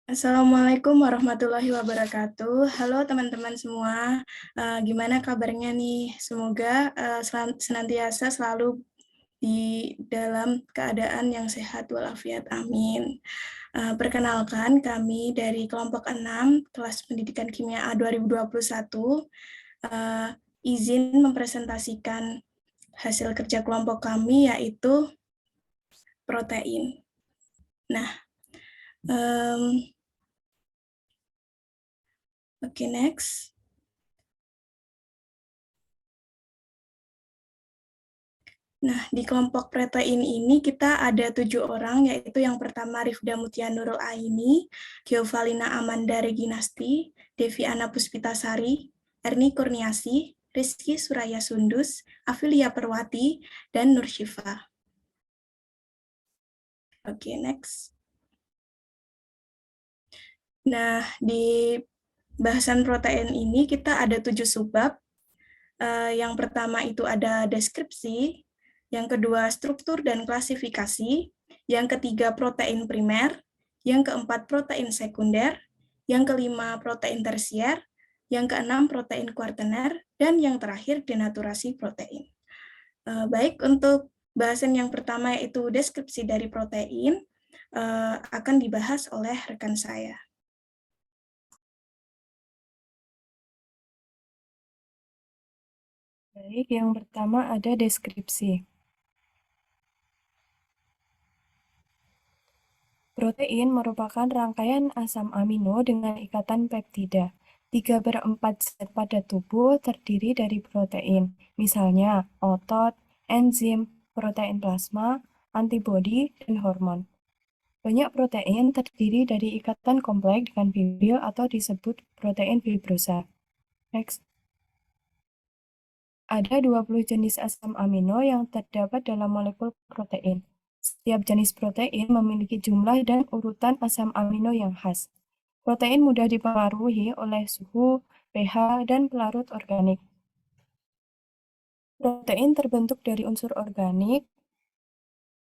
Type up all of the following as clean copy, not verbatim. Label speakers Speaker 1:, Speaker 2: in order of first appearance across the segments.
Speaker 1: Assalamualaikum warahmatullahi wabarakatuh. Halo teman-teman semua, gimana kabarnya nih? Semoga senantiasa selalu di dalam keadaan yang sehat walafiat. Amin. Perkenalkan, kami dari kelompok 6, kelas pendidikan kimia A 2021, izin mempresentasikan hasil kerja kelompok kami, yaitu protein. Nah, oke, next. Nah, di kelompok protein ini kita ada 7 orang, yaitu yang pertama Rifda Mutia Nurul Aini, Giovalina Amanda Reginasti, Devi Ana Puspitasari, Erni Kurniasi, Rizky Suraya Sundus, Afilia Perwati, dan Nur Syifa. Oke, next. Nah, di bahasan protein ini kita ada 7 subbab. Yang pertama itu ada deskripsi, yang kedua struktur dan klasifikasi, yang ketiga protein primer, yang keempat protein sekunder, yang kelima protein tersier, yang keenam protein kuartener, dan yang terakhir denaturasi protein. Baik, untuk bahasan yang pertama yaitu deskripsi dari protein, akan dibahas oleh rekan saya.
Speaker 2: Baik, yang pertama ada deskripsi. Protein merupakan rangkaian asam amino dengan ikatan peptida. 3/4 zat pada tubuh terdiri dari protein, misalnya otot, enzim, protein plasma, antibodi, dan hormon. Banyak protein terdiri dari ikatan kompleks dengan fibril atau disebut protein fibrosa. Next. Ada 20 jenis asam amino yang terdapat dalam molekul protein. Setiap jenis protein memiliki jumlah dan urutan asam amino yang khas. Protein mudah dipengaruhi oleh suhu, pH, dan pelarut organik. Protein terbentuk dari unsur organik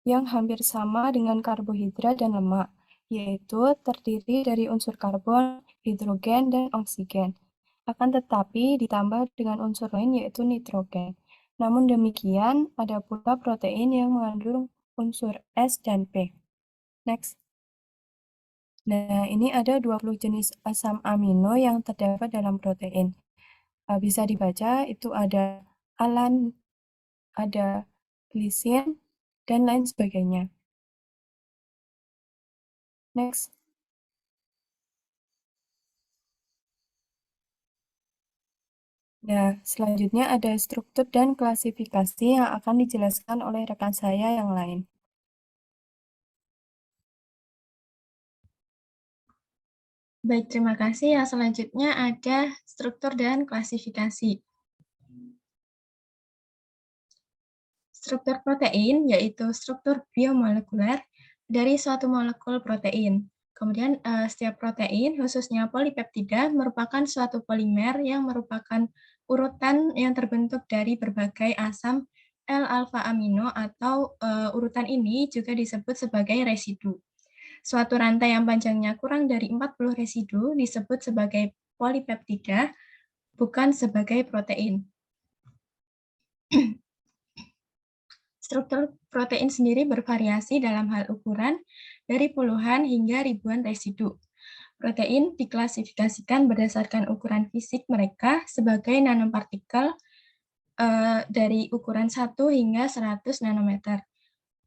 Speaker 2: yang hampir sama dengan karbohidrat dan lemak, yaitu terdiri dari unsur karbon, hidrogen, dan oksigen. Akan tetapi ditambah dengan unsur lain yaitu nitrogen. Namun demikian, ada pula protein yang mengandung unsur S dan P. Next. Nah, ini ada 20 jenis asam amino yang terdapat dalam protein. Bisa dibaca, itu ada alan, ada glisin, dan lain sebagainya. Next. Nah, selanjutnya ada struktur dan klasifikasi yang akan dijelaskan oleh rekan saya yang lain.
Speaker 3: Baik, terima kasih. Yang selanjutnya ada struktur dan klasifikasi. Struktur protein yaitu struktur biomolekuler dari suatu molekul protein. Kemudian setiap protein, khususnya polipeptida, merupakan suatu polimer yang merupakan urutan yang terbentuk dari berbagai asam L-alfa amino atau urutan ini juga disebut sebagai residu. Suatu rantai yang panjangnya kurang dari 40 residu disebut sebagai polipeptida, bukan sebagai protein. Struktur protein sendiri bervariasi dalam hal ukuran dari puluhan hingga ribuan residu. Protein diklasifikasikan berdasarkan ukuran fisik mereka sebagai nanopartikel dari ukuran 1 hingga 100 nanometer.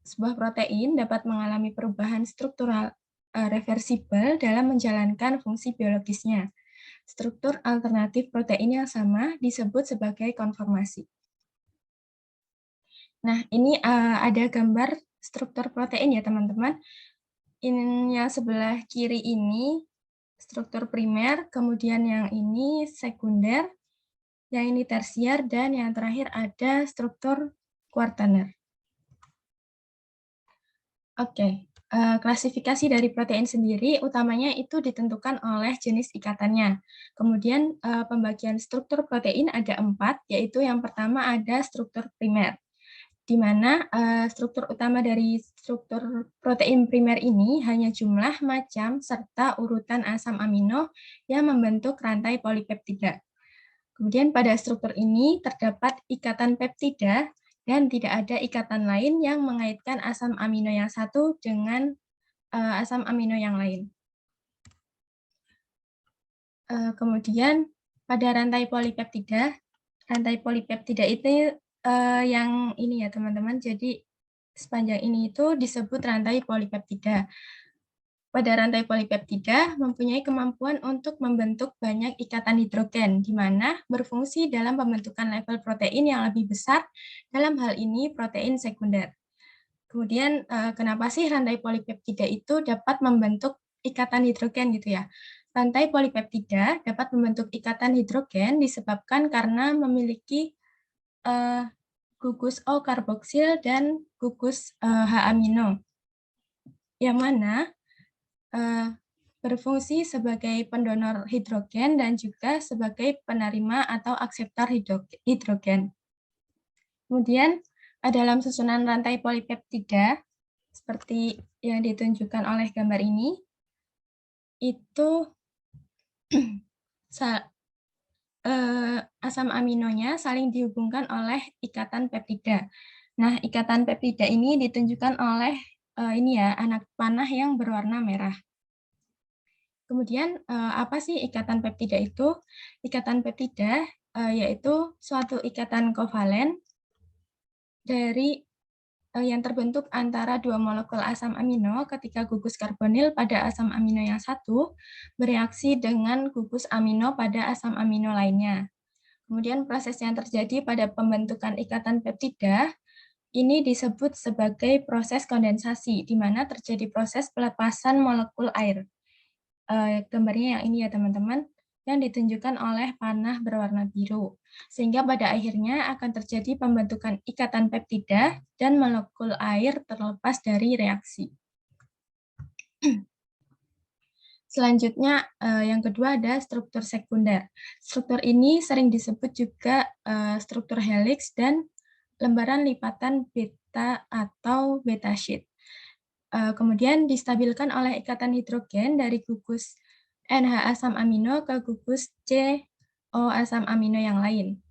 Speaker 3: Sebuah protein dapat mengalami perubahan struktural reversibel dalam menjalankan fungsi biologisnya. Struktur alternatif protein yang sama disebut sebagai konformasi. Nah, ini ada gambar struktur protein ya, teman-teman. Yang sebelah kiri ini struktur primer, kemudian yang ini sekunder, yang ini tersier, dan yang terakhir ada struktur kuartener. Oke, klasifikasi dari protein sendiri utamanya itu ditentukan oleh jenis ikatannya. Kemudian pembagian struktur protein ada 4, yaitu yang pertama ada struktur primer. di mana struktur utama dari struktur protein primer ini hanya jumlah, macam, serta urutan asam amino yang membentuk rantai polipeptida. Kemudian pada struktur ini terdapat ikatan peptida dan tidak ada ikatan lain yang mengaitkan asam amino yang satu dengan asam amino yang lain. Kemudian pada rantai polipeptida itu yang ini ya teman-teman, jadi sepanjang ini itu disebut rantai polipeptida. Pada rantai polipeptida mempunyai kemampuan untuk membentuk banyak ikatan hidrogen, di mana berfungsi dalam pembentukan level protein yang lebih besar, dalam hal ini protein sekunder. Kemudian kenapa sih rantai polipeptida itu dapat membentuk ikatan hidrogen gitu ya? Rantai polipeptida dapat membentuk ikatan hidrogen disebabkan karena memiliki gugus O karboksil dan gugus H amino, yang mana berfungsi sebagai pendonor hidrogen dan juga sebagai penerima atau akseptor hidrogen. Kemudian dalam susunan rantai polipeptida seperti yang ditunjukkan oleh gambar ini, itu asam aminonya saling dihubungkan oleh ikatan peptida. Nah, ikatan peptida ini ditunjukkan oleh ini ya, anak panah yang berwarna merah. Kemudian apa sih ikatan peptida itu? Ikatan peptida yaitu suatu ikatan kovalen dari yang terbentuk antara dua molekul asam amino ketika gugus karbonil pada asam amino yang satu bereaksi dengan gugus amino pada asam amino lainnya. Kemudian proses yang terjadi pada pembentukan ikatan peptida ini disebut sebagai proses kondensasi, di mana terjadi proses pelepasan molekul air. Gambarnya yang ini ya teman-teman, yang ditunjukkan oleh panah berwarna biru. Sehingga pada akhirnya akan terjadi pembentukan ikatan peptida dan molekul air terlepas dari reaksi. Selanjutnya yang kedua ada struktur sekunder. Struktur ini sering disebut juga struktur helix dan lembaran lipatan beta atau beta sheet. Kemudian distabilkan oleh ikatan hidrogen dari gugus NH asam amino ke gugus CO asam amino yang lain.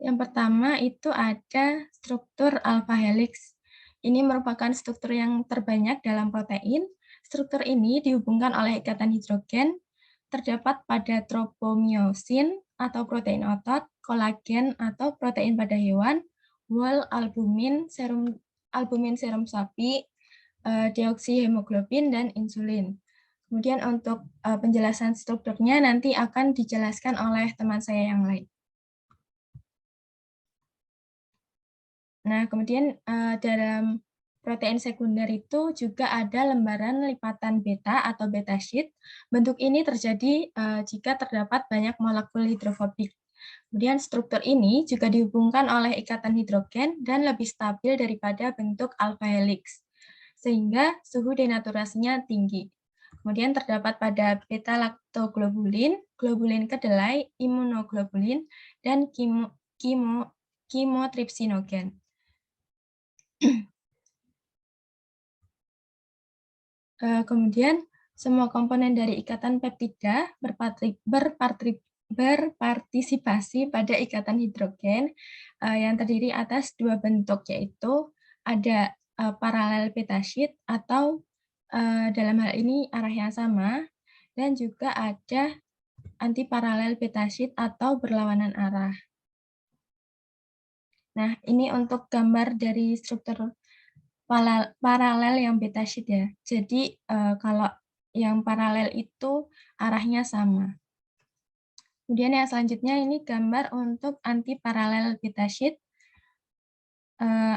Speaker 3: Yang pertama itu ada struktur alpha helix. Ini merupakan struktur yang terbanyak dalam protein. Struktur ini dihubungkan oleh ikatan hidrogen, terdapat pada tropomyosin atau protein otot, kolagen atau protein pada hewan, wol, albumin, serum sapi, deoksihemoglobin, dan insulin. Kemudian untuk penjelasan strukturnya nanti akan dijelaskan oleh teman saya yang lain. Nah, kemudian dalam protein sekunder itu juga ada lembaran lipatan beta atau beta sheet. Bentuk ini terjadi jika terdapat banyak molekul hidrofobik. Kemudian struktur ini juga dihubungkan oleh ikatan hidrogen dan lebih stabil daripada bentuk alpha helix, sehingga suhu denaturasinya tinggi. Kemudian terdapat pada beta-laktoglobulin, globulin kedelai, imunoglobulin, dan kimotripsinogen. Kemudian semua komponen dari ikatan peptida berpartisipasi pada ikatan hidrogen yang terdiri atas dua bentuk, yaitu ada paralel beta sheet atau dalam hal ini arah yang sama, dan juga ada antiparalel beta sheet atau berlawanan arah. Nah, ini untuk gambar dari struktur paralel yang beta sheet ya. Jadi kalau yang paralel itu arahnya sama. Kemudian yang selanjutnya ini gambar untuk antiparalel beta sheet,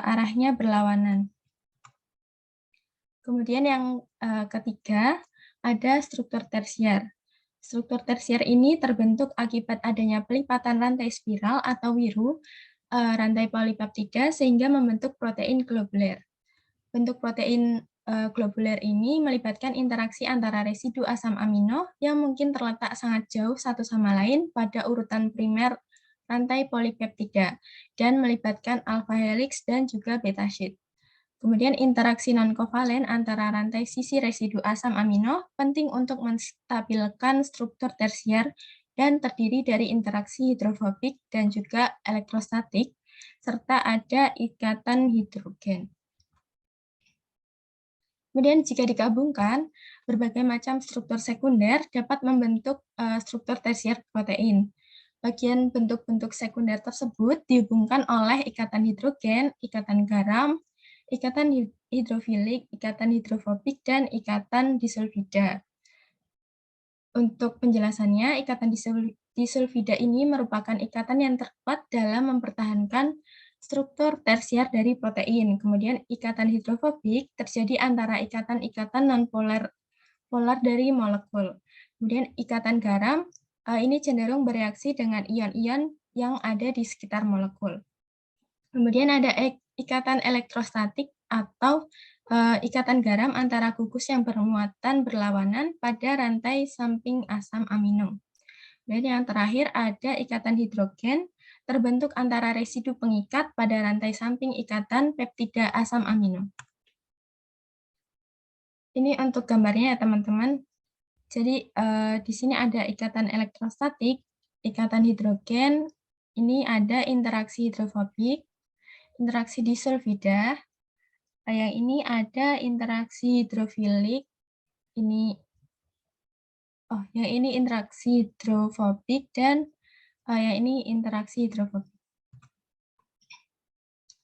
Speaker 3: arahnya berlawanan. Kemudian yang ketiga ada struktur tersier. Struktur tersier ini terbentuk akibat adanya pelipatan rantai spiral atau wiru rantai polipeptida sehingga membentuk protein globuler. Bentuk protein globuler ini melibatkan interaksi antara residu asam amino yang mungkin terletak sangat jauh satu sama lain pada urutan primer rantai polipeptida dan melibatkan alpha helix dan juga beta sheet. Kemudian interaksi non-kovalen antara rantai sisi residu asam amino penting untuk menstabilkan struktur tersier dan terdiri dari interaksi hidrofobik dan juga elektrostatik, serta ada ikatan hidrogen. Kemudian jika digabungkan, berbagai macam struktur sekunder dapat membentuk struktur tersier protein. Bagian bentuk-bentuk sekunder tersebut dihubungkan oleh ikatan hidrogen, ikatan garam, ikatan hidrofilik, ikatan hidrofobik, dan ikatan disulfida. Untuk penjelasannya, ikatan disulfida ini merupakan ikatan yang terkuat dalam mempertahankan struktur tersier dari protein. Kemudian ikatan hidrofobik terjadi antara ikatan-ikatan non-polar dari molekul. Kemudian ikatan garam ini cenderung bereaksi dengan ion-ion yang ada di sekitar molekul. Kemudian ada ikatan elektrostatik atau ikatan garam antara gugus yang bermuatan berlawanan pada rantai samping asam amino. Dan yang terakhir ada ikatan hidrogen terbentuk antara residu pengikat pada rantai samping ikatan peptida asam amino. Ini untuk gambarnya ya teman-teman. Jadi di sini ada ikatan elektrostatik, ikatan hidrogen, ini ada interaksi hidrofobik, interaksi disulfida, yang ini ada interaksi hidrofilik, yang ini interaksi hidrofobik, dan yang ini interaksi hidrofobik.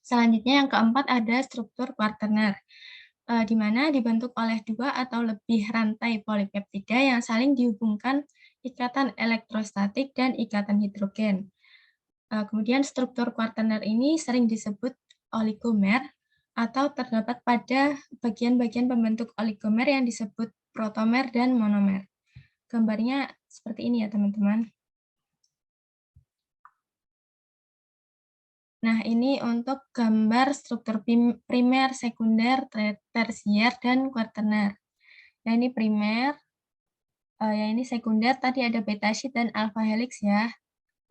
Speaker 3: Selanjutnya yang keempat ada struktur kuartener, di mana dibentuk oleh 2 atau lebih rantai polipeptida yang saling dihubungkan ikatan elektrostatik dan ikatan hidrogen. Kemudian struktur kuartener ini sering disebut oligomer atau terdapat pada bagian-bagian pembentuk oligomer yang disebut protomer dan monomer. Gambarnya seperti ini ya teman-teman. Nah, ini untuk gambar struktur primer, sekunder, tersier, dan kuartener. Nah, ini primer, yang ini sekunder, tadi ada beta sheet dan alpha helix ya.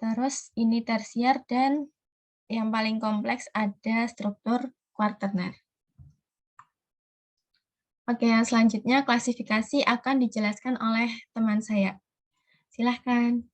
Speaker 3: Terus ini tersier, dan yang paling kompleks ada struktur kuartener. Oke, yang selanjutnya klasifikasi akan dijelaskan oleh teman saya. Silahkan.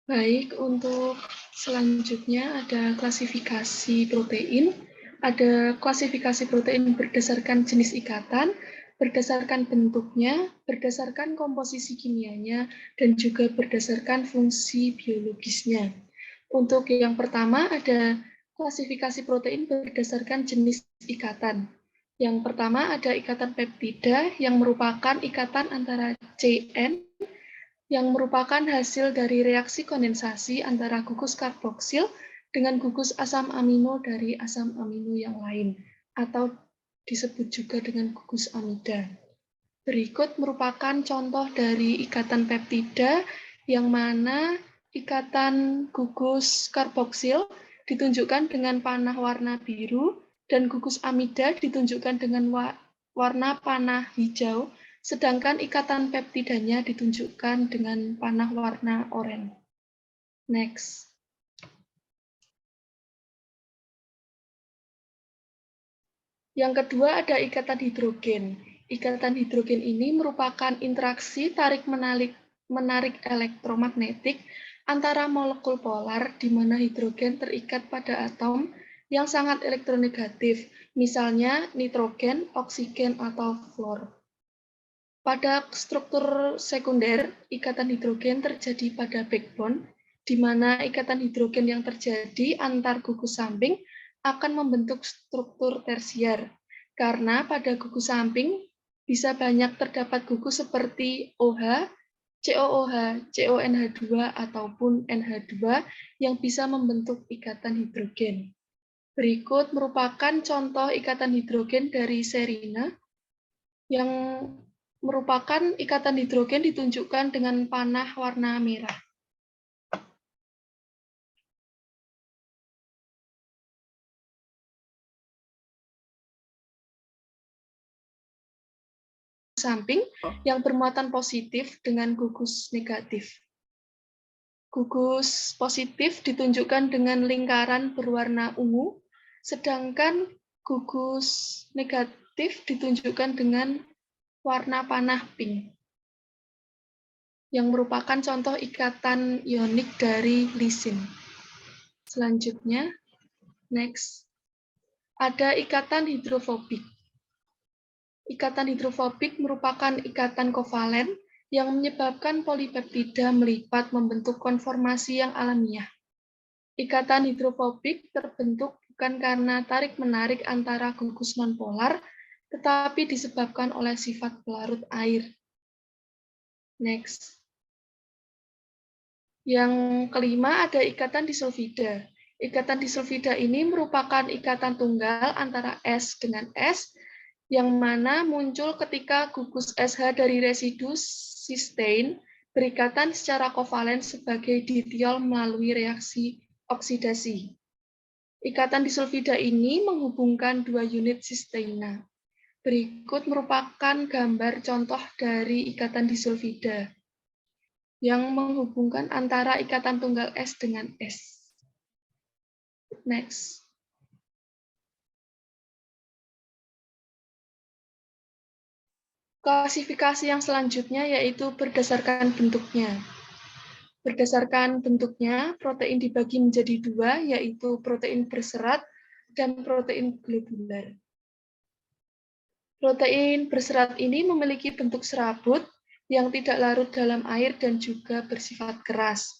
Speaker 4: Baik, untuk selanjutnya ada klasifikasi protein. Ada klasifikasi protein berdasarkan jenis ikatan, berdasarkan bentuknya, berdasarkan komposisi kimianya, dan juga berdasarkan fungsi biologisnya. Untuk yang pertama ada klasifikasi protein berdasarkan jenis ikatan. Yang pertama ada ikatan peptida yang merupakan ikatan antara CN yang merupakan hasil dari reaksi kondensasi antara gugus karboksil dengan gugus asam amino dari asam amino yang lain, atau disebut juga dengan gugus amida. Berikut merupakan contoh dari ikatan peptida yang mana ikatan gugus karboksil ditunjukkan dengan panah warna biru dan gugus amida ditunjukkan dengan warna panah hijau, sedangkan ikatan peptidanya ditunjukkan dengan panah warna oranye. Next. Yang kedua ada ikatan hidrogen. Ikatan hidrogen ini merupakan interaksi tarik-menarik elektromagnetik antara molekul polar di mana hidrogen terikat pada atom yang sangat elektronegatif, misalnya nitrogen, oksigen, atau fluor. Pada struktur sekunder, ikatan hidrogen terjadi pada backbone, di mana ikatan hidrogen yang terjadi antar gugus samping akan membentuk struktur tersier, karena pada gugus samping bisa banyak terdapat gugus seperti OH, COOH, CONH2, ataupun NH2 yang bisa membentuk ikatan hidrogen. Berikut merupakan contoh ikatan hidrogen dari Serina, yang merupakan ikatan hidrogen ditunjukkan dengan panah warna merah. Samping yang bermuatan positif dengan gugus negatif. Gugus positif ditunjukkan dengan lingkaran berwarna ungu, sedangkan gugus negatif ditunjukkan dengan warna panah pink, yang merupakan contoh ikatan ionik dari lisin. Selanjutnya, next, ada ikatan hidrofobik. Ikatan hidrofobik merupakan ikatan kovalen yang menyebabkan polipeptida melipat membentuk konformasi yang alamiah. Ikatan hidrofobik terbentuk bukan karena tarik-menarik antara gugus nonpolar, tetapi disebabkan oleh sifat pelarut air. Next. Yang kelima ada ikatan disulfida. Ikatan disulfida ini merupakan ikatan tunggal antara S dengan S, yang mana muncul ketika gugus SH dari residu sistein berikatan secara kovalen sebagai ditiol melalui reaksi oksidasi. Ikatan disulfida ini menghubungkan dua unit sisteina. Berikut merupakan gambar contoh dari ikatan disulfida yang menghubungkan antara ikatan tunggal S dengan S. Next. Klasifikasi yang selanjutnya yaitu berdasarkan bentuknya. Berdasarkan bentuknya, protein dibagi menjadi dua, yaitu protein berserat dan protein globular. Protein berserat ini memiliki bentuk serabut yang tidak larut dalam air dan juga bersifat keras.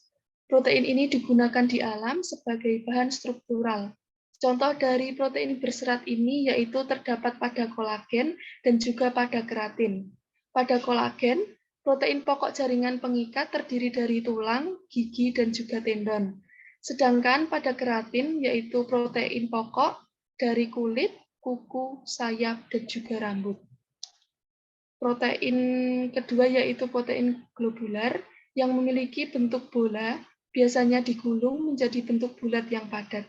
Speaker 4: Protein ini digunakan di alam sebagai bahan struktural. Contoh dari protein berserat ini yaitu terdapat pada kolagen dan juga pada keratin. Pada kolagen, protein pokok jaringan pengikat terdiri dari tulang, gigi, dan juga tendon. Sedangkan pada keratin yaitu protein pokok dari kulit, kuku, sayap, dan juga rambut. Protein kedua yaitu protein globular yang memiliki bentuk bola, biasanya digulung menjadi bentuk bulat yang padat.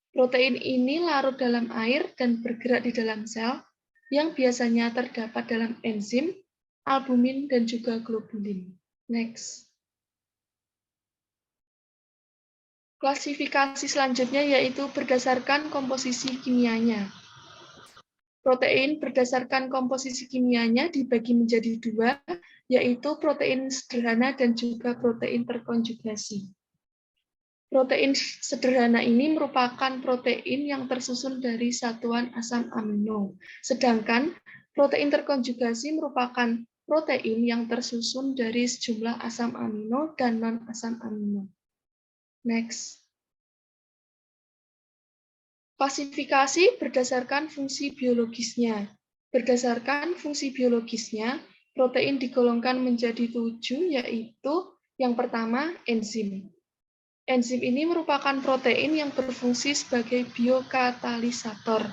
Speaker 4: Protein ini larut dalam air dan bergerak di dalam sel, yang biasanya terdapat dalam enzim, albumin, dan juga globulin. Next. Klasifikasi selanjutnya yaitu berdasarkan komposisi kimianya. Protein berdasarkan komposisi kimianya dibagi menjadi dua, yaitu protein sederhana dan juga protein terkonjugasi. Protein sederhana ini merupakan protein yang tersusun dari satuan asam amino, sedangkan protein terkonjugasi merupakan protein yang tersusun dari sejumlah asam amino dan non-asam amino. Next. Klasifikasi berdasarkan fungsi biologisnya. Berdasarkan fungsi biologisnya, protein digolongkan menjadi 7, yaitu yang pertama, enzim. Enzim ini merupakan protein yang berfungsi sebagai biokatalisator.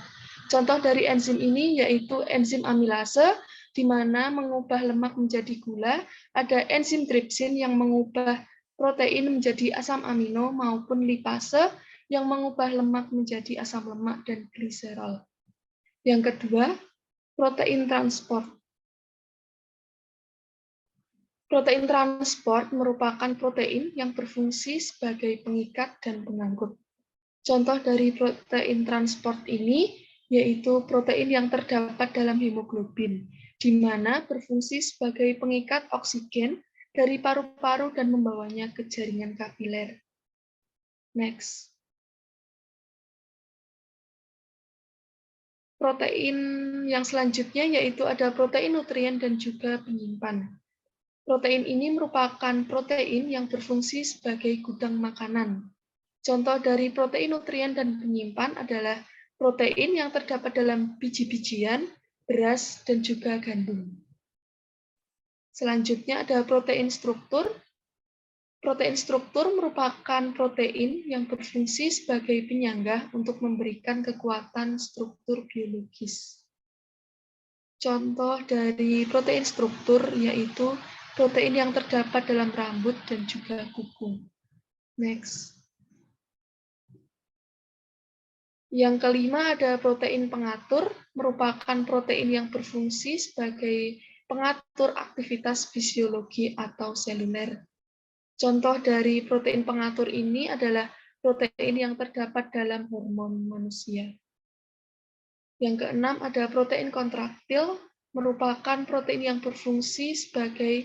Speaker 4: Contoh dari enzim ini yaitu enzim amilase, di mana mengubah lemak menjadi gula, ada enzim tripsin yang mengubah protein menjadi asam amino, maupun lipase yang mengubah lemak menjadi asam lemak dan gliserol. Yang kedua, protein transport. Protein transport merupakan protein yang berfungsi sebagai pengikat dan pengangkut. Contoh dari protein transport ini yaitu protein yang terdapat dalam hemoglobin, di mana berfungsi sebagai pengikat oksigen dari paru-paru dan membawanya ke jaringan kapiler. Next. Protein yang selanjutnya yaitu ada protein nutrien dan juga penyimpan. Protein ini merupakan protein yang berfungsi sebagai gudang makanan. Contoh dari protein nutrien dan penyimpan adalah protein yang terdapat dalam biji-bijian, beras, dan juga gandum. Selanjutnya ada protein struktur. Protein struktur merupakan protein yang berfungsi sebagai penyangga untuk memberikan kekuatan struktur biologis. Contoh dari protein struktur yaitu protein yang terdapat dalam rambut dan juga kuku. Next. Yang kelima ada protein pengatur, merupakan protein yang berfungsi sebagai pengatur aktivitas fisiologi atau seluler. Contoh dari protein pengatur ini adalah protein yang terdapat dalam hormon manusia. Yang keenam ada protein kontraktil, merupakan protein yang berfungsi sebagai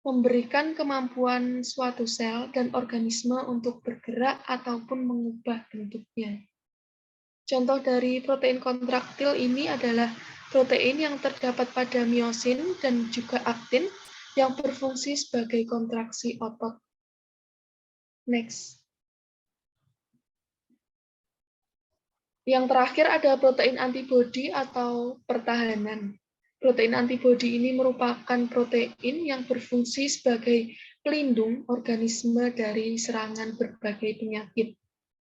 Speaker 4: memberikan kemampuan suatu sel dan organisme untuk bergerak ataupun mengubah bentuknya. Contoh dari protein kontraktil ini adalah protein yang terdapat pada miosin dan juga aktin yang berfungsi sebagai kontraksi otot. Next. Yang terakhir ada protein antibodi atau pertahanan. Protein antibodi ini merupakan protein yang berfungsi sebagai pelindung organisme dari serangan berbagai penyakit.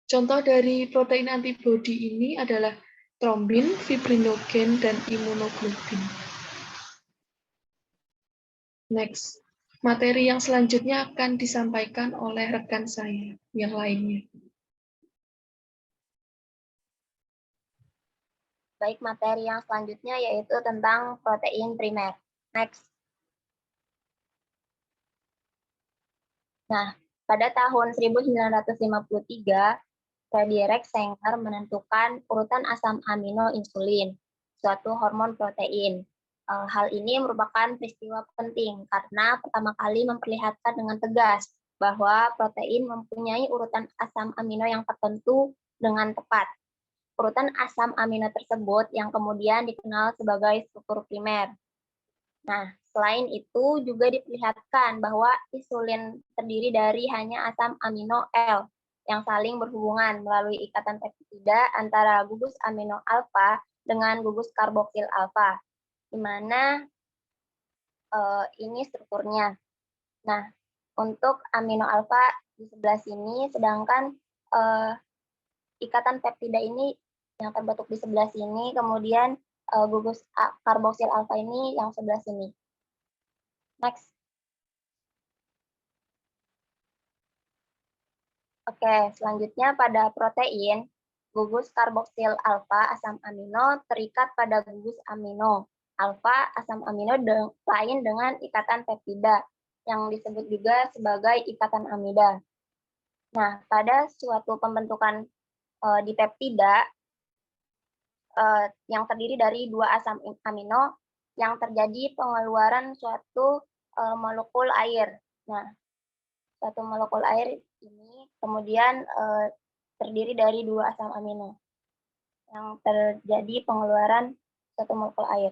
Speaker 4: Contoh dari protein antibodi ini adalah trombin, fibrinogen, dan imunoglobulin. Next, materi yang selanjutnya akan disampaikan oleh rekan saya yang lainnya.
Speaker 5: Baik, materi yang selanjutnya yaitu tentang protein primer. Next. Nah, pada tahun 1953, Frederick Sanger menentukan urutan asam amino insulin, suatu hormon protein. Hal ini merupakan peristiwa penting karena pertama kali memperlihatkan dengan tegas bahwa protein mempunyai urutan asam amino yang tertentu dengan tepat. Urutan asam amino tersebut yang kemudian dikenal sebagai struktur primer. Nah, selain itu juga diperlihatkan bahwa insulin terdiri dari hanya asam amino L yang saling berhubungan melalui ikatan peptida antara gugus amino alfa dengan gugus karboksil alfa, di mana ini strukturnya. Nah, untuk amino alfa di sebelah sini, sedangkan ikatan peptida ini yang terbentuk di sebelah sini, kemudian gugus karboksil alfa ini yang sebelah sini. Next. Oke, selanjutnya pada protein, gugus karboksil alfa asam amino terikat pada gugus amino alfa asam amino lain dengan ikatan peptida yang disebut juga sebagai ikatan amida. Nah, pada suatu pembentukan di peptida yang terdiri dari dua asam amino yang terjadi pengeluaran suatu molekul air. Nah, suatu molekul air ini kemudian terdiri dari dua asam amino yang terjadi pengeluaran suatu molekul air.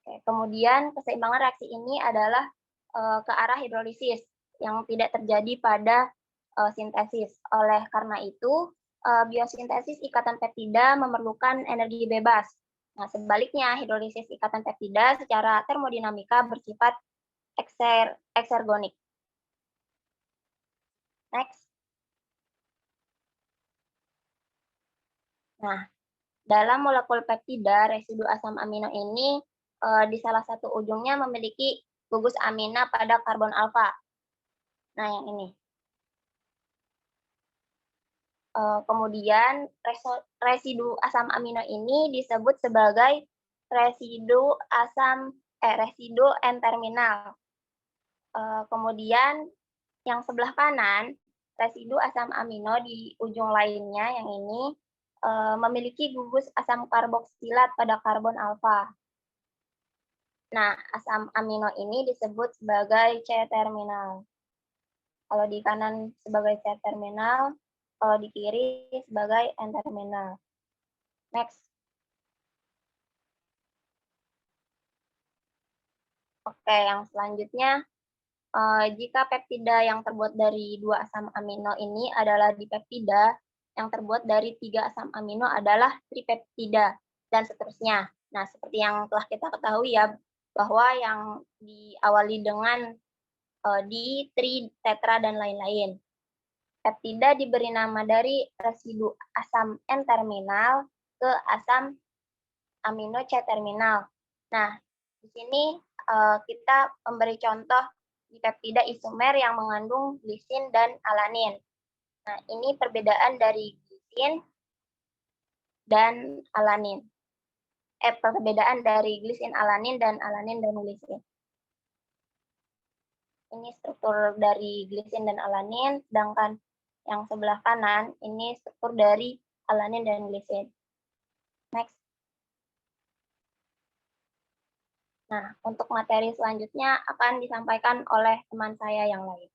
Speaker 5: Oke, kemudian keseimbangan reaksi ini adalah ke arah hidrolisis, yang tidak terjadi pada sintesis. Oleh karena itu, biosintesis ikatan peptida memerlukan energi bebas. Nah, sebaliknya, hidrolisis ikatan peptida secara termodinamika bersifat eksergonik. Next. Nah, dalam molekul peptida, residu asam amino ini di salah satu ujungnya memiliki gugus amina pada karbon alfa. Nah, yang ini. Kemudian residu asam amino ini disebut sebagai residu N-terminal. Kemudian yang sebelah kanan, residu asam amino di ujung lainnya yang ini memiliki gugus asam karboksilat pada karbon alfa. Nah, asam amino ini disebut sebagai C-terminal. Kalau di kanan sebagai C-terminal, kalau di kiri sebagai N-terminal. Next. Oke, yang selanjutnya, jika peptida yang terbuat dari 2 asam amino ini adalah dipeptida, yang terbuat dari 3 asam amino adalah tripeptida, dan seterusnya. Nah, seperti yang telah kita ketahui ya, bahwa yang diawali dengan di, tri, tetra, dan lain-lain. Peptida diberi nama dari residu asam N-terminal ke asam amino C-terminal. Nah, di sini kita memberi contoh di peptida isomer yang mengandung glisin dan alanin. Nah, ini perbedaan dari glisin dan alanin. Perbedaan dari glisin alanin dan alanin dan glisin. Ini struktur dari glisin dan alanin, sedangkan yang sebelah kanan ini struktur dari alanin dan glisin. Next. Nah, untuk materi selanjutnya akan disampaikan oleh teman saya yang lain.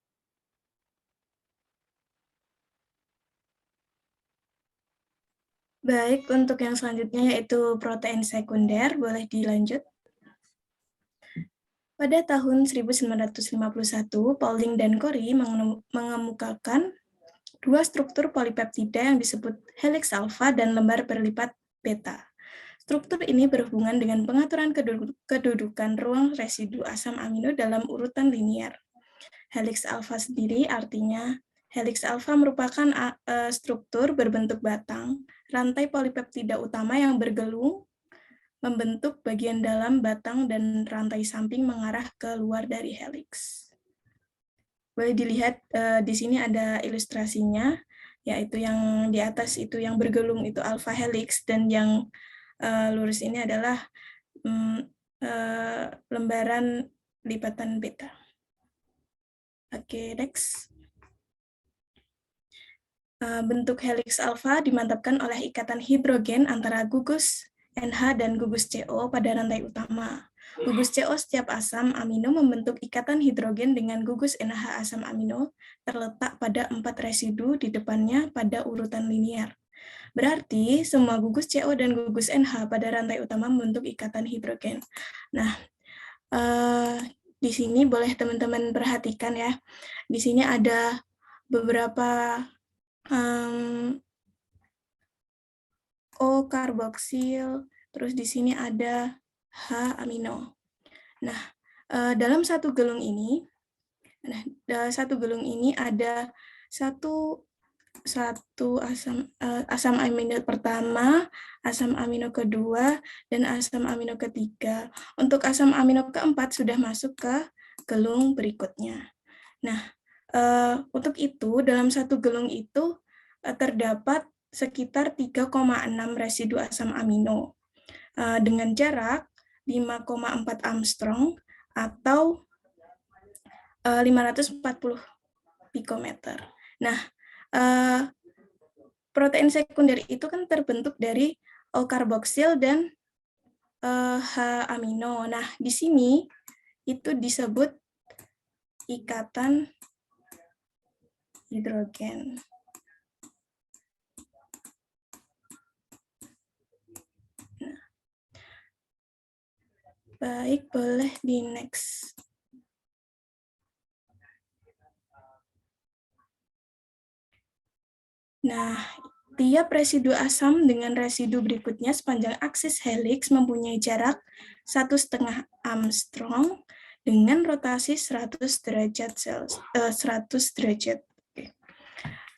Speaker 1: Baik, untuk yang selanjutnya yaitu protein sekunder, boleh dilanjut. Pada tahun 1951, Pauling dan Corey mengemukakan 2 struktur polipeptida yang disebut helix alfa dan lembar berlipat beta. Struktur ini berhubungan dengan pengaturan kedudukan ruang residu asam amino dalam urutan linear. Helix alfa sendiri artinya helix alfa merupakan struktur berbentuk batang, rantai polipeptida utama yang bergelung membentuk bagian dalam batang dan rantai samping mengarah ke luar dari helix. Boleh dilihat di sini ada ilustrasinya, yaitu yang di atas itu yang bergelung itu alpha helix dan yang lurus ini adalah lembaran lipatan beta. Oke, next. Bentuk helix alpha dimantapkan oleh ikatan hidrogen antara gugus NH dan gugus CO pada rantai utama. Gugus CO setiap asam amino membentuk ikatan hidrogen dengan gugus NH asam amino terletak pada 4 residu di depannya pada urutan linear. Berarti semua gugus CO dan gugus NH pada rantai utama membentuk ikatan hidrogen. Nah, di sini boleh teman-teman perhatikan ya. Di sini ada beberapa O karboksil, terus di sini ada H amino. Nah, dalam satu gelung ini, ada satu asam amino pertama, asam amino kedua, dan asam amino ketiga. Untuk asam amino keempat sudah masuk ke gelung berikutnya. Nah, untuk itu dalam satu gelung itu terdapat sekitar 3,6 residu asam amino dengan jarak 5,4 Armstrong atau 540 pikometer. Nah, protein sekunder itu kan terbentuk dari O-karboksil dan H amino. Nah, di sini itu disebut ikatan hidrogen. Nah, baik, boleh di next. Nah, tiap residu asam dengan residu berikutnya sepanjang aksis helix mempunyai jarak 1,5 Armstrong dengan rotasi 100 derajat.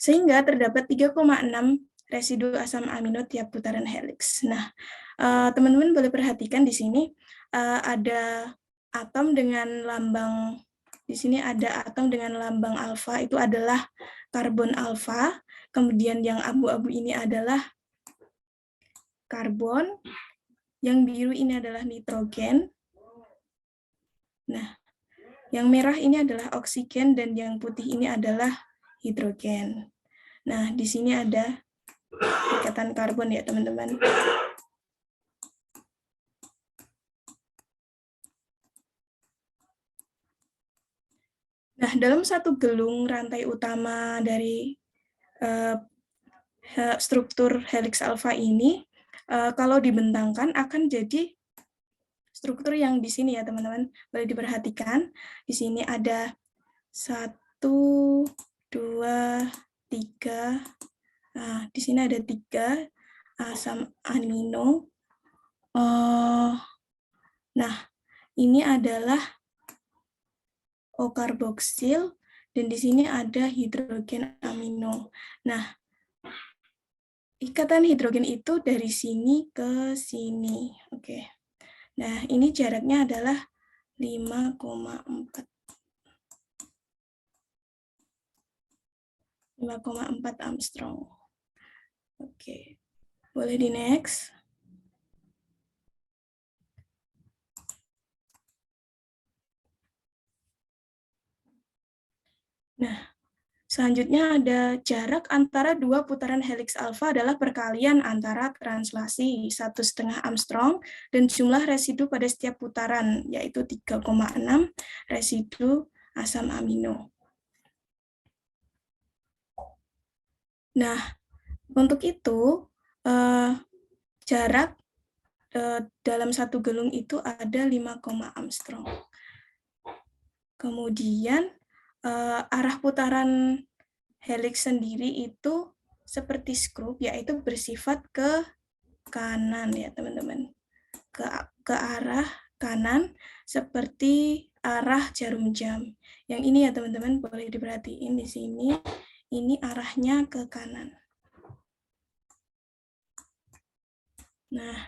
Speaker 1: Sehingga terdapat 3,6 residu asam amino tiap putaran helix. Nah, teman-teman boleh perhatikan di sini ada atom dengan lambang, di sini ada atom dengan lambang alfa, itu adalah karbon alfa. Kemudian yang abu-abu ini adalah karbon, yang biru ini adalah nitrogen. Nah, yang merah ini adalah oksigen dan yang putih ini adalah hidrogen. Nah, di sini ada ikatan karbon ya, teman-teman. Nah, dalam satu gelung rantai utama dari struktur helix alfa ini, kalau dibentangkan akan jadi struktur yang di sini ya, teman-teman. Boleh diperhatikan. Di sini ada 1, 2, 3. Nah, di sini ada 3 asam amino. Nah, ini adalah O-karboksil, dan di sini ada hidrogen amino. Nah, ikatan hidrogen itu dari sini ke sini. Oke. Nah, ini jaraknya adalah 5,4. 5,4 Armstrong. Oke. Boleh di next. Nah, selanjutnya ada jarak antara dua putaran helix alfa adalah perkalian antara translasi 1,5 Armstrong dan jumlah residu pada setiap putaran, yaitu 3,6 residu asam amino. Nah, untuk itu, jarak dalam satu gelung itu ada 5, Armstrong. Kemudian, arah putaran helix sendiri itu seperti skrup, yaitu bersifat ke kanan ya teman-teman, ke arah kanan seperti arah jarum jam. Yang ini ya teman-teman boleh diperhatiin di sini, ini arahnya ke kanan. Nah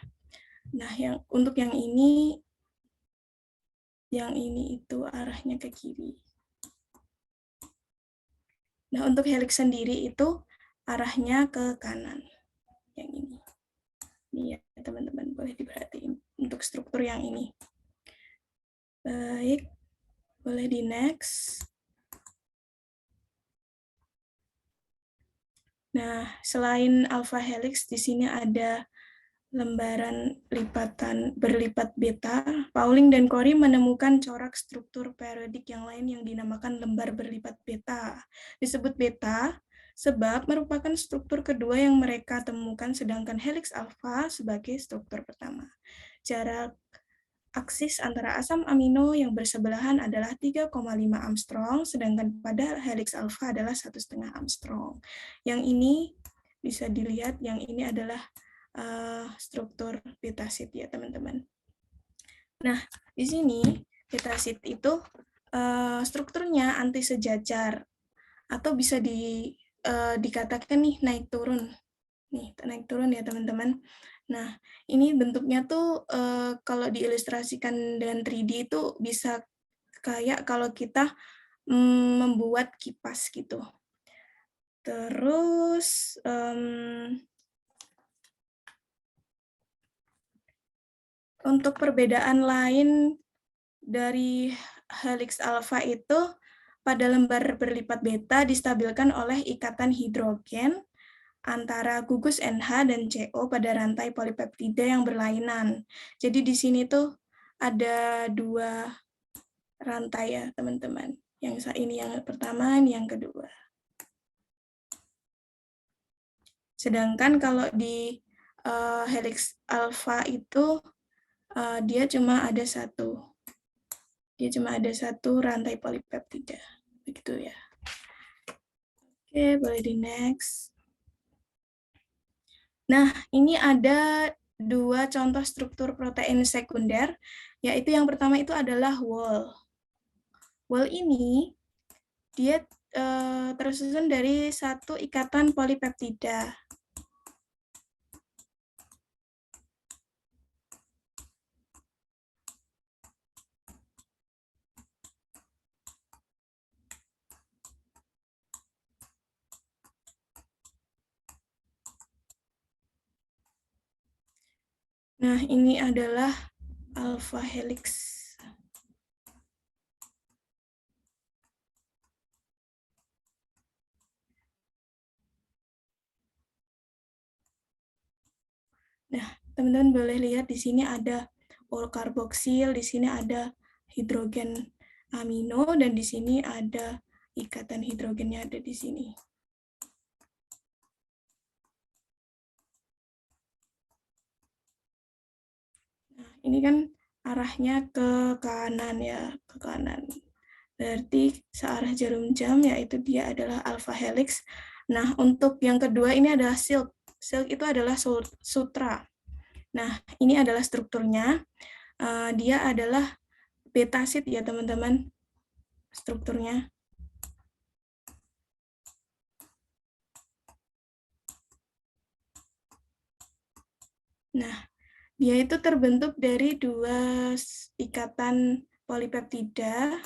Speaker 1: untuk yang ini itu arahnya ke kiri. Nah, untuk helix sendiri itu arahnya ke kanan. Yang ini. Ini ya, teman-teman, boleh diperhatiin untuk struktur yang ini. Baik, boleh di next. Nah, selain alpha helix, di sini ada lembaran berlipat beta. Pauling dan Corey menemukan corak struktur periodik yang lain yang dinamakan lembar berlipat beta. Disebut beta sebab merupakan struktur kedua yang mereka temukan, sedangkan helix alpha sebagai struktur pertama. Jarak aksis antara asam amino yang bersebelahan adalah 3,5 Armstrong, sedangkan pada helix alpha adalah 1,5 Armstrong. Yang ini bisa dilihat, yang ini adalah struktur betasit ya teman-teman. Nah, di sini betasit itu strukturnya anti sejajar atau bisa dikatakan nih naik turun. Nih, naik turun ya teman-teman. Nah, ini bentuknya tuh kalau diilustrasikan dengan 3D itu bisa kayak kalau kita membuat kipas gitu. Terus untuk perbedaan lain dari helix alpha itu, pada lembar berlipat beta distabilkan oleh ikatan hidrogen antara gugus NH dan CO pada rantai polipeptida yang berlainan. Jadi di sini tuh ada 2 rantai ya teman-teman. Yang ini yang pertama, ini yang kedua. Sedangkan kalau di helix alpha itu dia cuma ada 1. Dia cuma ada 1 rantai polipeptida. Begitu ya. Oke, boleh di next. Nah, ini ada dua contoh struktur protein sekunder, yaitu yang pertama itu adalah wall. Wall ini dia tersusun dari satu ikatan polipeptida. Nah, ini adalah alpha helix. Nah, teman-teman boleh lihat di sini ada O-karboksil, di sini ada hidrogen amino, dan di sini ada ikatan hidrogennya ada di sini. Nah, ini kan arahnya ke kanan ya, ke kanan. Berarti searah jarum jam, yaitu dia adalah alpha helix. Nah, untuk yang kedua ini adalah silk. Silk itu adalah sutra. Nah, ini adalah strukturnya. Dia adalah betasit ya, teman-teman. Strukturnya. Nah, dia itu terbentuk dari dua ikatan polipeptida.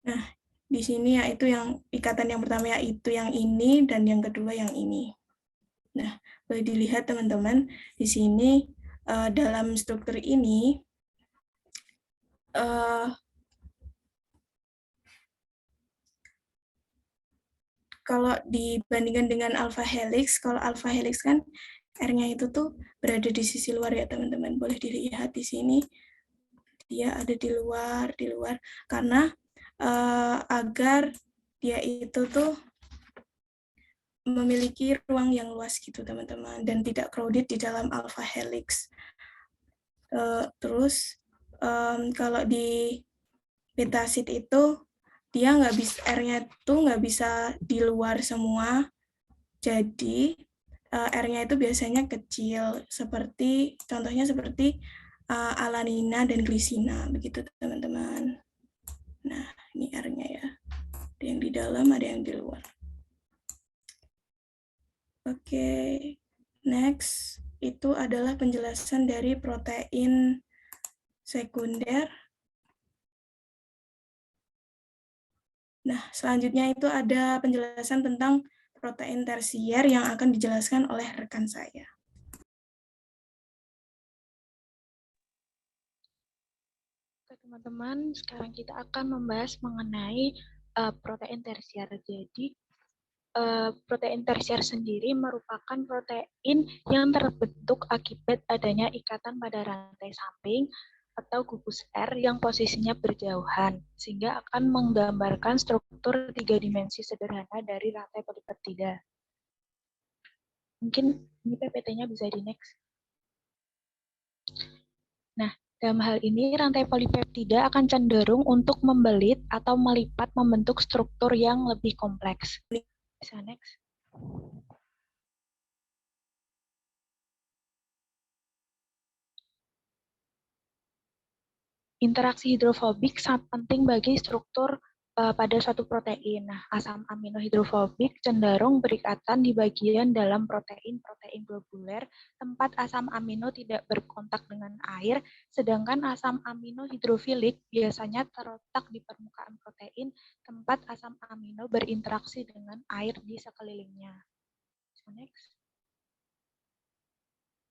Speaker 1: Nah, di sini yaitu yang ikatan yang pertama yaitu yang ini, dan yang kedua yang ini. Nah, boleh dilihat teman-teman, di sini dalam struktur ini, kalau dibandingkan dengan alpha helix, kalau alpha helix kan R-nya itu tuh berada di sisi luar ya teman-teman. Boleh dilihat di sini, dia ada di luar, karena agar dia itu tuh memiliki ruang yang luas gitu teman-teman, dan tidak crowded di dalam alpha helix. Terus kalau di betasit itu dia nggak bisa, R-nya itu nggak bisa di luar semua, jadi R-nya itu biasanya kecil, seperti contohnya seperti alanina dan glisina, begitu teman-teman. Nah, ini R-nya ya, ada yang di dalam, ada yang di luar. Oke, next itu adalah penjelasan dari protein sekunder. Nah, selanjutnya itu ada penjelasan tentang protein tersier yang akan dijelaskan oleh rekan saya.
Speaker 6: Oke, teman-teman, sekarang kita akan membahas mengenai protein tersier. Jadi, protein tersier sendiri merupakan protein yang terbentuk akibat adanya ikatan pada rantai samping atau gugus R yang posisinya berjauhan, sehingga akan menggambarkan struktur 3 dimensi sederhana dari rantai polipeptida. Mungkin ini PPT-nya bisa di next. Nah, dalam hal ini rantai polipeptida akan cenderung untuk membelit atau melipat membentuk struktur yang lebih kompleks. Bisa next. Interaksi hidrofobik sangat penting bagi struktur pada suatu protein. Nah, asam amino hidrofobik cenderung berikatan di bagian dalam protein globuler, tempat asam amino tidak berkontak dengan air, sedangkan asam amino hidrofilik biasanya terletak di permukaan protein, tempat asam amino berinteraksi dengan air di sekelilingnya. So, next.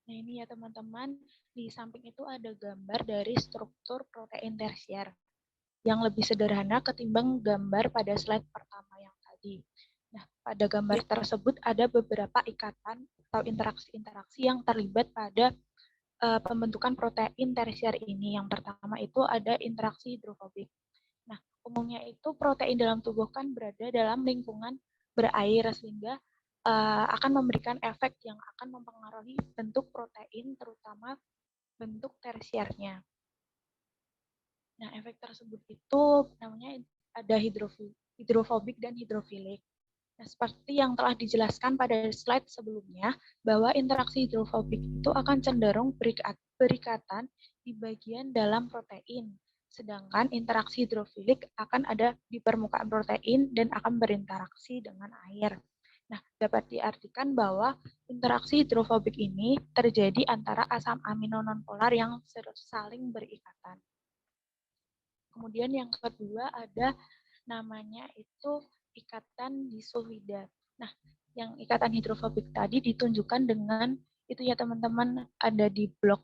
Speaker 6: Nah, ini ya teman-teman, di samping itu ada gambar dari struktur protein tersier yang lebih sederhana ketimbang gambar pada slide pertama yang tadi. Nah, pada gambar tersebut ada beberapa ikatan atau interaksi-interaksi yang terlibat pada pembentukan protein tersier ini. Yang pertama itu ada interaksi hidrofobik. Nah, umumnya itu protein dalam tubuh kan berada dalam lingkungan berair, sehingga akan memberikan efek yang akan mempengaruhi bentuk protein, terutama bentuk tersiernya. Nah, efek tersebut itu namanya ada hidrofobik dan hidrofilik. Nah, seperti yang telah dijelaskan pada slide sebelumnya, bahwa interaksi hidrofobik itu akan cenderung berikatan di bagian dalam protein, sedangkan interaksi hidrofilik akan ada di permukaan protein dan akan berinteraksi dengan air. Nah, dapat diartikan bahwa interaksi hidrofobik ini terjadi antara asam amino nonpolar yang saling berikatan. Kemudian yang kedua ada namanya itu ikatan disulfida. Nah, yang ikatan hidrofobik tadi ditunjukkan dengan itu ya teman-teman, ada di blok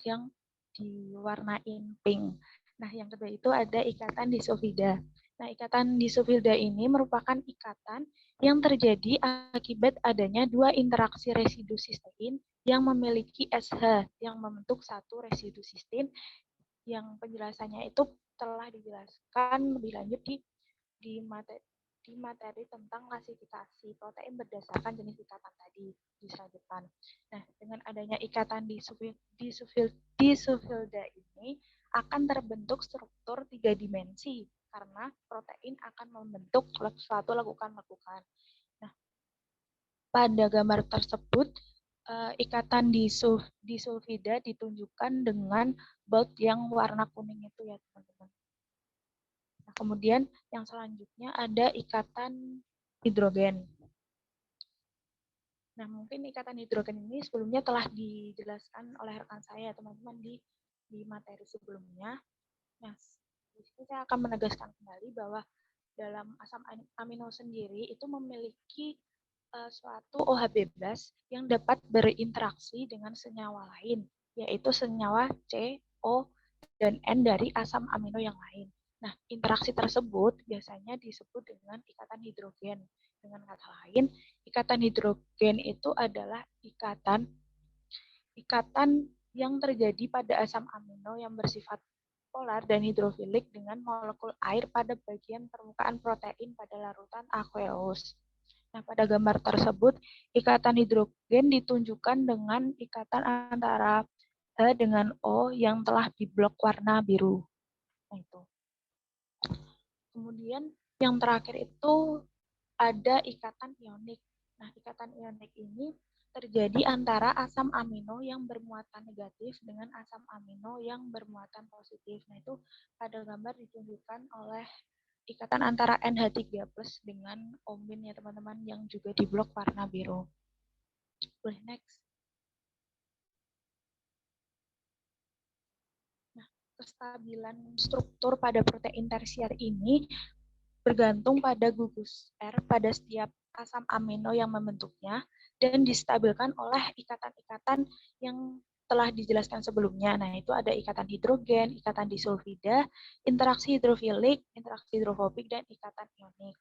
Speaker 6: yang diwarnain pink. Nah, yang kedua itu ada ikatan disulfida. Nah, ikatan disulfida ini merupakan ikatan yang terjadi akibat adanya dua interaksi residu sistein yang memiliki SH yang membentuk satu residu sistein, yang penjelasannya itu telah dijelaskan lebih lanjut di materi tentang klasifikasi protein berdasarkan jenis ikatan tadi di slide depan. Nah, dengan adanya ikatan disulfida ini akan terbentuk struktur 3 dimensi karena protein akan membentuk suatu lekukan-lekukan. Nah, pada gambar tersebut ikatan disulfida ditunjukkan dengan bold yang warna kuning itu ya teman-teman. Nah, kemudian yang selanjutnya ada ikatan hidrogen. Nah, mungkin ikatan hidrogen ini sebelumnya telah dijelaskan oleh rekan saya teman-teman di materi sebelumnya. Nah, di sini saya akan menegaskan kembali bahwa dalam asam amino sendiri itu memiliki suatu OH bebas yang dapat berinteraksi dengan senyawa lain, yaitu senyawa C, O, dan N dari asam amino yang lain. Nah, interaksi tersebut biasanya disebut dengan ikatan hidrogen. Dengan kata lain, ikatan hidrogen itu adalah ikatan yang terjadi pada asam amino yang bersifat polar dan hidrofilik dengan molekul air pada bagian permukaan protein pada larutan aqueous. Nah, pada gambar tersebut, ikatan hidrogen ditunjukkan dengan ikatan antara H dengan O yang telah diblok warna biru. Nah, itu. Kemudian yang terakhir itu ada ikatan ionik. Nah, ikatan ionik ini terjadi antara asam amino yang bermuatan negatif dengan asam amino yang bermuatan positif. Nah, itu pada gambar ditunjukkan oleh ikatan antara NH3+ dengan omin ya teman-teman, yang juga di blok warna biru. Boleh next. Nah, kestabilan struktur pada protein tersier ini bergantung pada gugus R pada setiap asam amino yang membentuknya dan distabilkan oleh ikatan-ikatan yang telah dijelaskan sebelumnya. Nah, itu ada ikatan hidrogen, ikatan disulfida, interaksi hidrofilik, interaksi hidrofobik, dan ikatan ionik.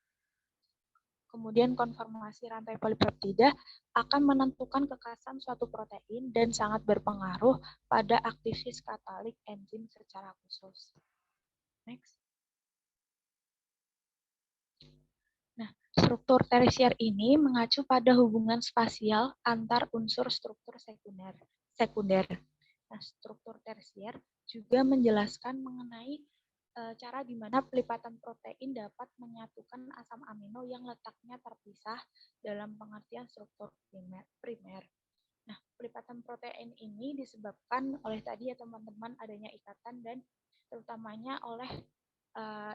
Speaker 6: Kemudian konformasi rantai polipeptida akan menentukan kekasan suatu protein dan sangat berpengaruh pada aktivitas katalik enzim secara khusus. Next. Nah, struktur tersier ini mengacu pada hubungan spasial antar unsur struktur sekunder. Nah, struktur tersier juga menjelaskan mengenai cara di mana pelipatan protein dapat menyatukan asam amino yang letaknya terpisah dalam pengertian struktur primer. Nah, pelipatan protein ini disebabkan oleh tadi ya teman-teman adanya ikatan dan terutamanya oleh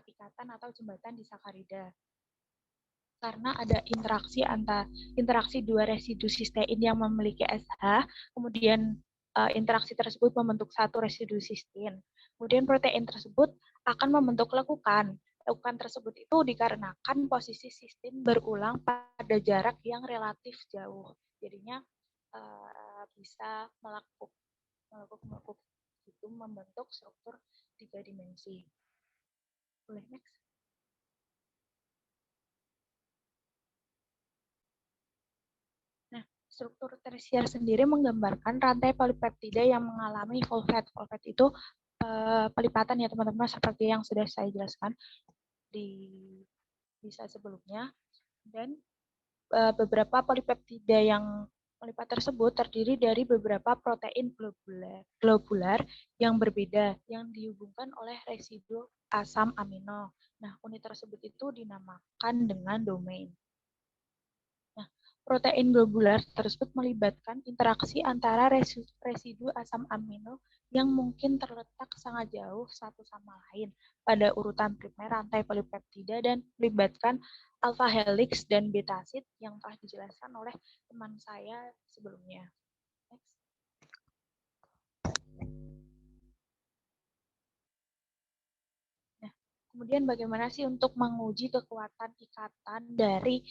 Speaker 6: ikatan atau jembatan disakarida. Karena ada interaksi dua residu sistein yang memiliki SH, kemudian interaksi tersebut membentuk satu residu sistein. Kemudian protein tersebut akan membentuk lekukan. Lekukan tersebut itu dikarenakan posisi sistein berulang pada jarak yang relatif jauh. Jadinya bisa melekuk itu membentuk struktur 3 dimensi. Boleh next. Nah, struktur tersier sendiri menggambarkan rantai polipeptida yang mengalami folate. Folate itu pelipatan ya teman-teman, seperti yang sudah saya jelaskan di slide sebelumnya. Dan beberapa polipeptida yang Melipat tersebut terdiri dari beberapa protein globular yang berbeda yang dihubungkan oleh residu asam amino. Nah, unit tersebut itu dinamakan dengan domain. Nah, protein globular tersebut melibatkan interaksi antara residu asam amino yang mungkin terletak sangat jauh satu sama lain pada urutan primer rantai polipeptida dan melibatkan alpha helix dan beta sheet yang telah dijelaskan oleh teman saya sebelumnya. Next. Nah, kemudian bagaimana sih untuk menguji kekuatan ikatan dari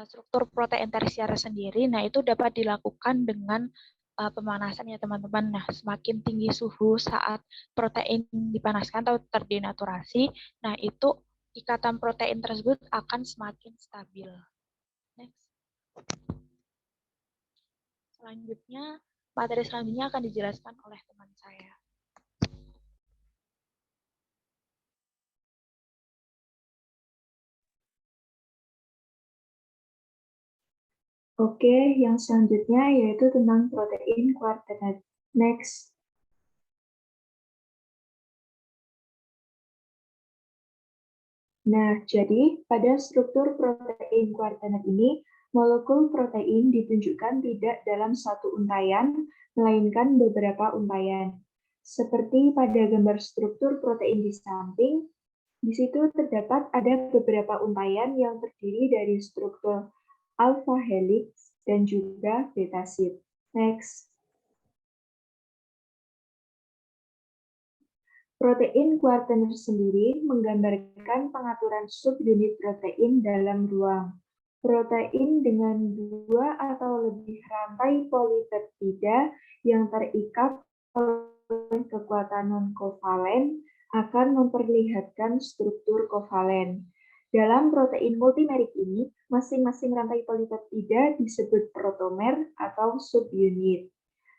Speaker 6: struktur protein tersier sendiri? Nah, itu dapat dilakukan dengan pemanasan ya teman-teman. Nah, semakin tinggi suhu saat protein dipanaskan atau terdenaturasi, nah itu ikatan protein tersebut akan semakin stabil. Next. Selanjutnya, materi selanjutnya akan dijelaskan oleh teman saya.
Speaker 7: Oke, yang selanjutnya yaitu tentang protein kuartenet. Next. Nah, jadi pada struktur protein kuartenet ini, molekul protein ditunjukkan tidak dalam satu untayan, melainkan beberapa untayan. Seperti pada gambar struktur protein di samping, di situ terdapat ada beberapa untayan yang terdiri dari struktur alpha helix dan juga beta sheet. Next. Protein kuartener sendiri menggambarkan pengaturan subunit protein dalam ruang. Protein dengan 2 atau lebih rantai polipeptida yang terikat oleh kekuatan non-kovalen akan memperlihatkan struktur kovalen. Dalam protein multimerik ini, masing-masing rantai polipeptida disebut protomer atau subunit.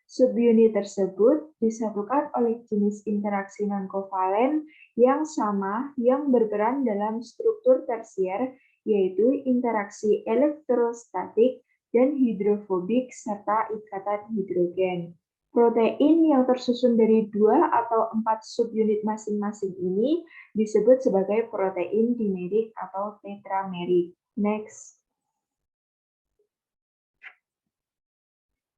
Speaker 7: Subunit tersebut disatukan oleh jenis interaksi non-kovalen yang sama yang berperan dalam struktur tersier, yaitu interaksi elektrostatik dan hidrofobik serta ikatan hidrogen. Protein yang tersusun dari 2 atau 4 subunit masing-masing ini disebut sebagai protein dimerik atau tetramerik. Next.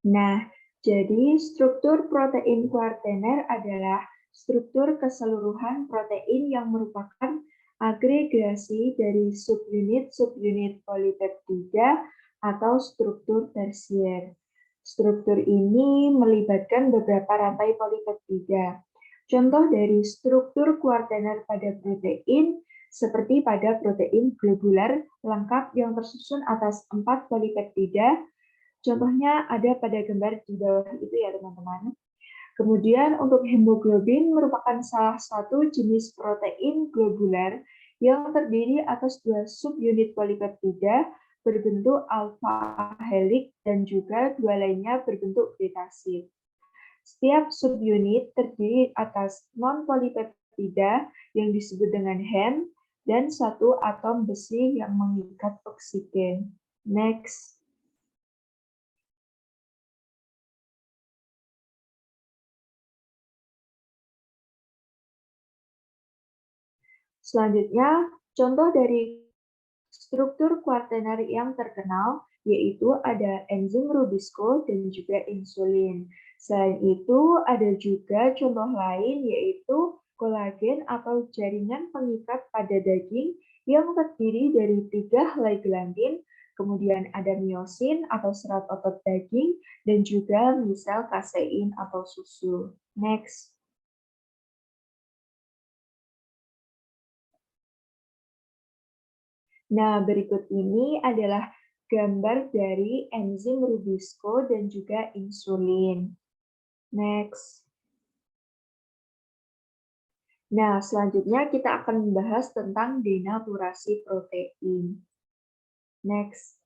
Speaker 7: Nah, jadi struktur protein kuartener adalah struktur keseluruhan protein yang merupakan agregasi dari subunit-subunit polipeptida atau struktur tersier. Struktur ini melibatkan beberapa rantai polipeptida. Contoh dari struktur kuartener pada protein seperti pada protein globular lengkap yang tersusun atas 4 polipeptida. Contohnya ada pada gambar di bawah itu ya teman-teman. Kemudian untuk hemoglobin merupakan salah satu jenis protein globular yang terdiri atas 2 subunit polipeptida berbentuk alpha helix dan juga 2 lainnya berbentuk beta sheet. Setiap subunit terdiri atas non-polipeptida yang disebut dengan hem dan 1 atom besi yang mengikat oksigen. Next. Selanjutnya, contoh dari struktur kuartener yang terkenal yaitu ada enzim Rubisco dan juga insulin. Selain itu, ada juga contoh lain yaitu kolagen atau jaringan pengikat pada daging yang terdiri dari 3 helai gelatin, kemudian ada miosin atau serat otot daging, dan juga misel kasein atau susu. Next. Nah, berikut ini adalah gambar dari enzim Rubisco dan juga insulin. Next. Nah, selanjutnya kita akan membahas tentang denaturasi protein. Next.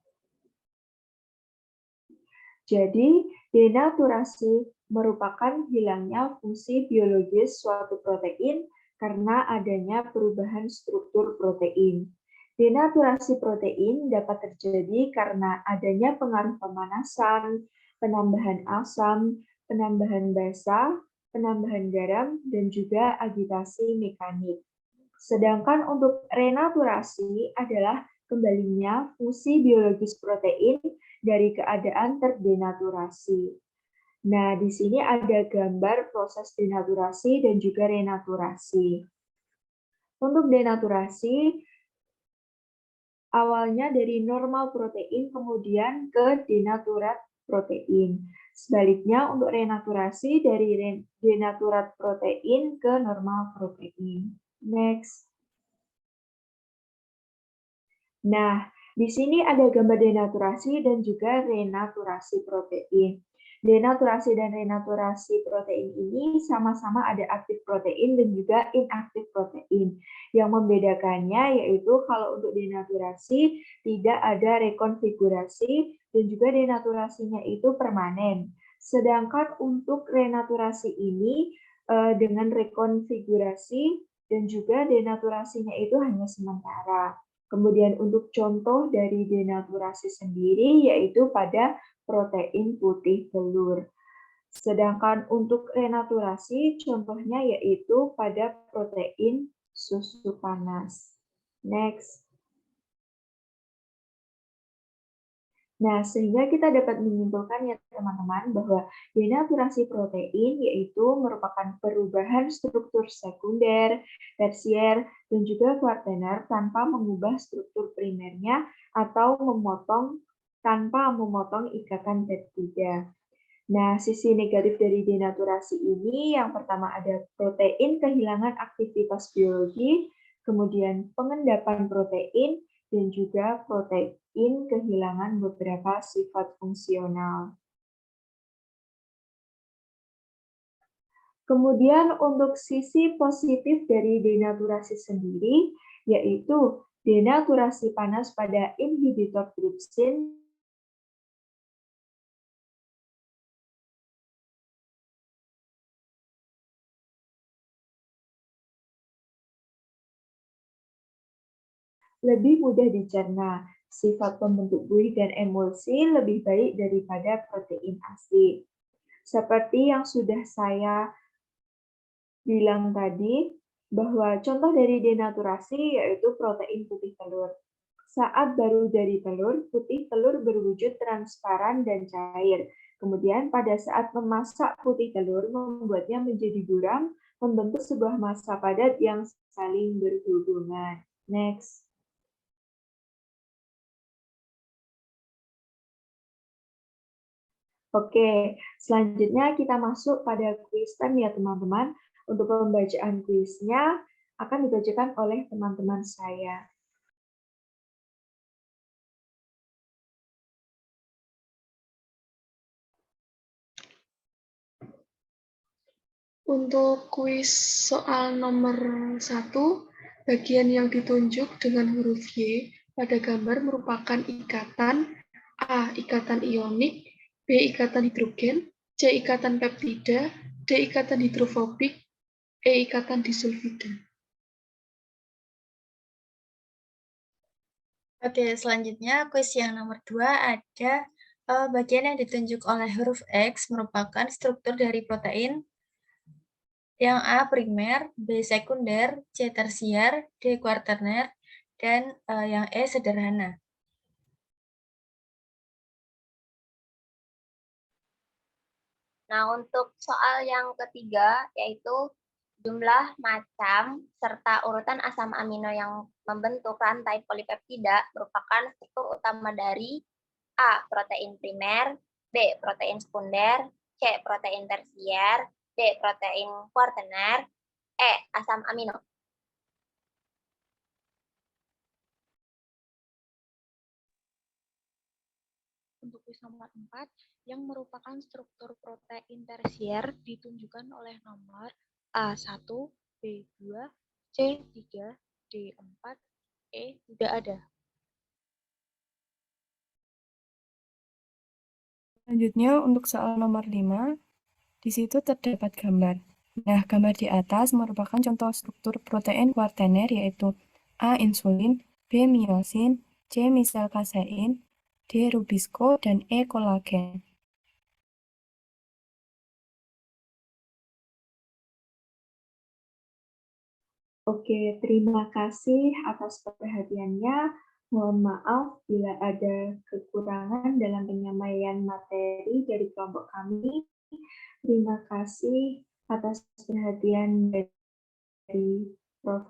Speaker 7: Jadi, denaturasi merupakan hilangnya fungsi biologis suatu protein karena adanya perubahan struktur protein. Denaturasi protein dapat terjadi karena adanya pengaruh pemanasan, penambahan asam, penambahan basa, penambahan garam, dan juga agitasi mekanik. Sedangkan untuk renaturasi adalah kembalinya fungsi biologis protein dari keadaan terdenaturasi. Nah, di sini ada gambar proses denaturasi dan juga renaturasi. Untuk denaturasi, awalnya dari normal protein, kemudian ke denaturat protein. Sebaliknya, untuk renaturasi dari denaturat protein ke normal protein. Next. Nah, di sini ada gambar denaturasi dan juga renaturasi protein. Denaturasi dan renaturasi protein ini sama-sama ada aktif protein dan juga inaktif protein. Yang membedakannya yaitu kalau untuk denaturasi tidak ada rekonfigurasi dan juga denaturasinya itu permanen. Sedangkan untuk renaturasi ini dengan rekonfigurasi dan juga denaturasinya itu hanya sementara. Kemudian untuk contoh dari denaturasi sendiri yaitu pada protein putih telur. Sedangkan untuk renaturasi contohnya yaitu pada protein susu panas. Next. Nah, sehingga kita dapat menyimpulkan ya teman-teman bahwa denaturasi protein yaitu merupakan perubahan struktur sekunder, tersier, dan juga kuartener tanpa mengubah struktur primernya atau tanpa memotong ikatan peptida. Nah, sisi negatif dari denaturasi ini yang pertama ada protein kehilangan aktivitas biologi, kemudian pengendapan protein, dan juga protein kehilangan beberapa sifat fungsional. Kemudian untuk sisi positif dari denaturasi sendiri, yaitu denaturasi panas pada inhibitor tripsin lebih mudah dicerna. Sifat pembentuk buih dan emulsi lebih baik daripada protein asli. Seperti yang sudah saya bilang tadi, bahwa contoh dari denaturasi yaitu protein putih telur. Saat baru dari telur, putih telur berwujud transparan dan cair. Kemudian pada saat memasak putih telur, membuatnya menjadi buram, membentuk sebuah massa padat yang saling berhubungan. Next. Oke, selanjutnya kita masuk pada kuis time ya teman-teman. Untuk pembacaan kuisnya akan dibacakan oleh teman-teman saya.
Speaker 4: Untuk kuis soal nomor 1, bagian yang ditunjuk dengan huruf Y pada gambar merupakan ikatan A. Ikatan ionik, B. Ikatan hidrogen, C. Ikatan peptida, D. Ikatan hidrofobik, E. Ikatan disulfida.
Speaker 3: Oke, selanjutnya kuis yang nomor 2 ada bagian yang ditunjuk oleh huruf X merupakan struktur dari protein yang A primer, B sekunder, C tersier, D kuartener, dan yang E sederhana.
Speaker 5: Nah, untuk soal yang ketiga, yaitu jumlah macam serta urutan asam amino yang membentuk rantai polipeptida merupakan struktur utama dari A. Protein primer, B. Protein sekunder, C. Protein tersier, D. Protein kuartener, E. Asam amino.
Speaker 6: Untuk kuis nomor 4, yang merupakan struktur protein tersier ditunjukkan oleh nomor A1, B2, C3, D4, E tidak ada.
Speaker 2: Selanjutnya untuk soal nomor 5, di situ terdapat gambar. Nah, gambar di atas merupakan contoh struktur protein kuartener yaitu A. Insulin, B. Myosin, C. Misel kasein, D. Rubisco, dan E. Kolagen.
Speaker 7: Oke, terima kasih atas perhatiannya. Mohon maaf bila ada kekurangan dalam penyampaian materi dari kelompok kami. Terima kasih atas perhatian dari Prof.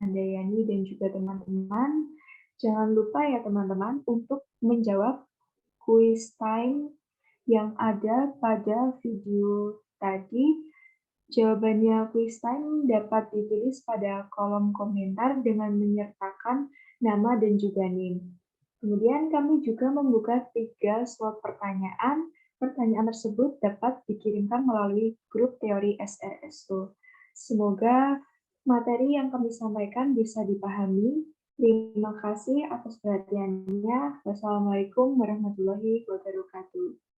Speaker 7: Handayani dan juga teman-teman. Jangan lupa ya teman-teman untuk menjawab quiz time yang ada pada video tadi. Jawabannya quiz time dapat ditulis pada kolom komentar dengan menyertakan nama dan juga NIM. Kemudian kami juga membuka 3 slot pertanyaan. Pertanyaan tersebut dapat dikirimkan melalui grup teori SRSO. Semoga materi yang kami sampaikan bisa dipahami. Terima kasih atas perhatiannya. Wassalamualaikum warahmatullahi wabarakatuh.